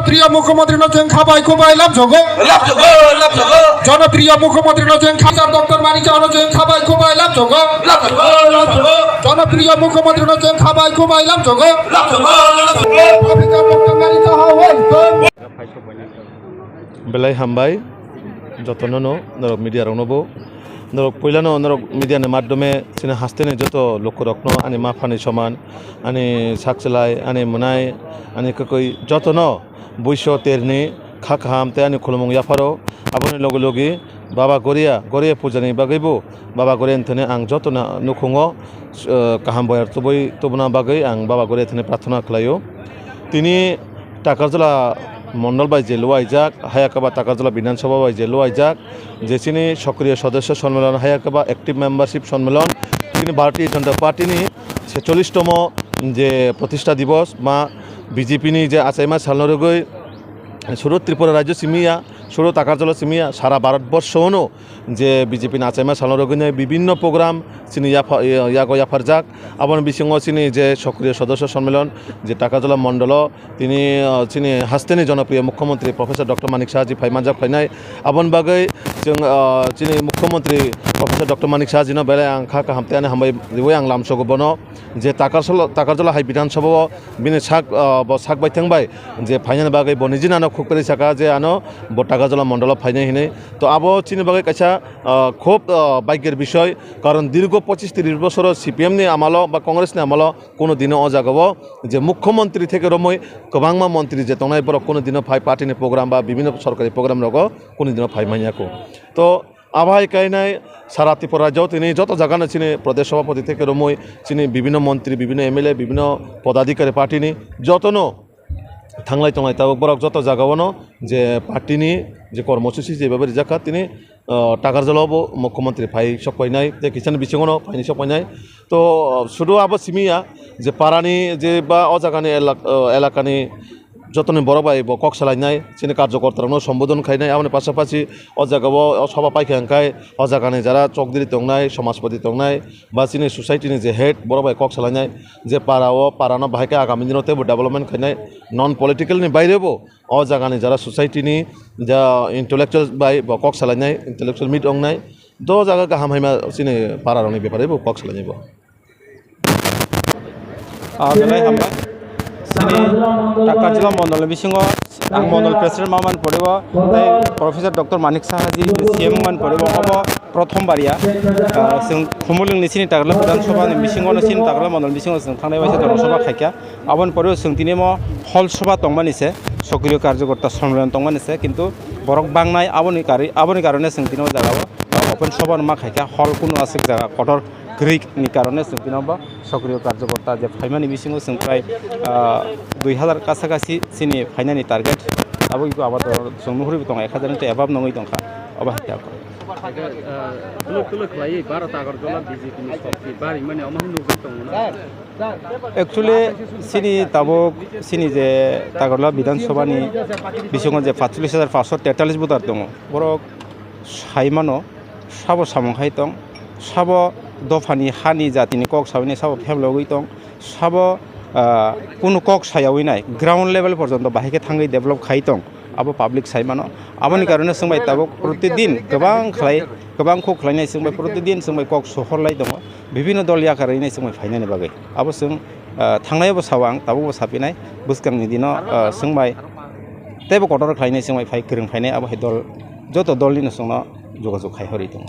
জনপ্রিয় মুখ্যমন্ত্রী নজেন খাবাই খুবাই লাভ জগো জনপ্রিয় মুখ্যমন্ত্রী নজেন খাবার ডক্টর মানিক নজেন খাবাই খুবাই লাভ জগো জনপ্রিয় মুখ্যমন্ত্রী নজেন খাবাই খুবাই লাভ জগো ডক্টর মানিক belai hambai jotono no norok media rongnobo norok poilano norok media ni maddome sini hastene joto lokorokno ani mafani soman ani sakselai ani munai ani kokoi jotono boiso terni khakam te ani khulmung yafaro aboni logi baba goria pujani bagaibo baba goria thene ang jotona nukhungo kaham boyar toboi tobna bagai ang baba goria thene prarthana khlaio tini Takarjala মন্ডল বাই জেলো আইজাক হায়াকাবা টাকারজলা বিধানসভা বাই জেলো Isaac যেসিনি সক্রিয় সদস্য সম্মেলন হায়াকাবা অ্যাক্টিভ মেম্বারশিপ সম্মেলন তিনি ভারতীয় জনতা পার্টিনি 46তম যে প্রতিষ্ঠা দিবস মা বিজেপিনি যে আচাইমা সালনরগৈ সুরো ত্রিপুরা রাজ্য সিমিয়া সুরো টাকারজলা সিমিয়া সারা ভারতবর্ষনো যে বিজেপি আচাইমা সালনরগৈ বিভিন্ন প্রোগ্রাম চিনি ইয়াফার যাক আবার বিসঙ্গ চিনি যে সক্রিয় সদস্য সম্মেলন যে টাকাজলা মন্ডল তিনি চিনি হাস্তেনি জনপ্রিয় মুখ্যমন্ত্রী প্রফেসর ডক্টর মানিক সাহাজি ফাইমানজাক ফাইনাই আবন বাগৈ চিনি মুখ্যমন্ত্রী প্রফেসর ডক্টর মানিক সাহাজিনো বেলে আং খা হামতেয়ানে হামবাই দিবই আং লামসগবনো যে টাকারজলা হাই বিধানসভা বিনি সাক বাই থাকবাই যে ফাইনাল বাগৈ বনিজিন আনো খুবপেরি সাকা যে আনো টাকাজলা মন্ডল ফাইনাই হিনে তো আবো চিনি বাগৈ কাইসা খুব ভাগ্যের বিষয় কারণ দীর্ঘ 25-30 বছর সিপিএমনি আমলো বা কংগ্রেসনি আমলো কোনো দিনও অজাগাবো যে মুখ্যমন্ত্রী থেকে রমই গোবাংমা মন্ত্রী যে তনাই বড় কোনো দিনও ফাই পার্টিনি প্রোগ্রাম বা বিভিন্ন সরকারি প্রোগ্রাম রগ কোনো দিনও ফাই মাইয়াকো তো আবহাই কাইনাই সারা ত্রিপুরা রাজ্যেও তিনি যত জায়গানো চিনি প্রদেশ সভাপতি থেকে রমই চিনি বিভিন্ন মন্ত্রী বিভিন্ন এমএলএ বিভিন্ন পদাধিকারী পার্টিনি যতনো থাংলাই টংলাই তাও বরক যত জাগাবনো যে পার্টিনি যে কর্মসূচি যেভাবে রিজাকা তিনি টাকারজলাও মুখ্যমন্ত্রী ফাই সপাইনাই যে কিষান বিসঙ্গনো ফাইনি সপাইনাই তো শুধু আবো সিমিয়া যে পারানি যে বা অজাগানি এলাকানি যতনে বড় ভাই কক সালাইনাই চিনি কার্যকর্তারানো সম্বোধন খাইনাই আমার পাশাপাশি অজাগাবো সভা পাইখাঙ্কাই অজাগানি যারা চকদিরি টংনাই সমাজপতি টংনাই বা চিনি সোসাইটিনি যে হেড বড় ভাই কক সালাইনাই যে পারানো ভাইকে আগামী দিনতে ডেভেলপমেন্ট খাইনাই নন পলিটিক্যালনি বাইরেবো অজাগানি যারা সোসাইটিনি যা ইন্টেলেকচুয়াল বাই কক সালাইনাই ইন্টেলেকচুয়াল মিট অংনাই দ জায়গা গাহাম হাইমা চিনি পারারনি ব্যাপারেবো কক সালাইনাইবো বেলাই হামবাই sini টাকারজলা মন্ডল বিসঙ্গ আং মন্ডল প্রেসিডেন্ট মামান পড়ব প্রফেসর ডক্টর মানিক সাহাজি সিএম মান পড়ব হব প্রথম বারিয়া जों खुमुलुंनि सिनि टागला विधानसभा बिसिङावनो सिनि टागला मन्डल बिसिङाव जों थांनाय बायसा जनसभा खायखा आबन परेव जों दिनैमो हल सभा तंबानिसे सक्रिय कार्यकर्ता सम्मेलन तंबानिसे किन्तु बरक बांनाय आबनि कारणे जों दिनाव जागाबो ओपन सभा मा खायखा हल कुनु आसिक जागा कटर ग्रिकनि कारणे जों दिनाव सक्रिय कार्यकर्ता जे फाइमानि बिसिङाव जों प्राय 2000 कासाकासि सिनि फाइनानि टार्गेट आबो इको आबाद जों नुहुरि दं 1000 नि एबाब नङै दंखा अबा हाया एक्चुअली सिनी ताबक सिनी जे तागरला विधानसभानि बिसङाव जे 45,543 भोटार दङ बरक साइमानो साबो सामंहाय दं साबो दफानि हानि जातिनि कक सावनि साबो फेमलगै दं साबो कुनु कक सायावै नाय ग्राउन्ड लेभेल पर्यन्त बाहायके थाङै डेभलप खाइ दं आबो पाब्लिक साइमानो आबनि कारणे जोंबाय ताबक प्रतिदिन गोबां खौ खालायनाय जोंबाय प्रतिदिन जोंबाय कक सहरलाय दङ বিভিন্ন দল याखारैनाय जोंबाय फाइनानि बागै आबो जों थांनायबो सावां ताबो साफिनाय बुसकांनि दिनाव जोंबाय तेबो कटर खालायनाय जोंबाय फाइ गोरों फाइनाय आबो दल जत दलनि जोंना जगाजग खायहरै दङ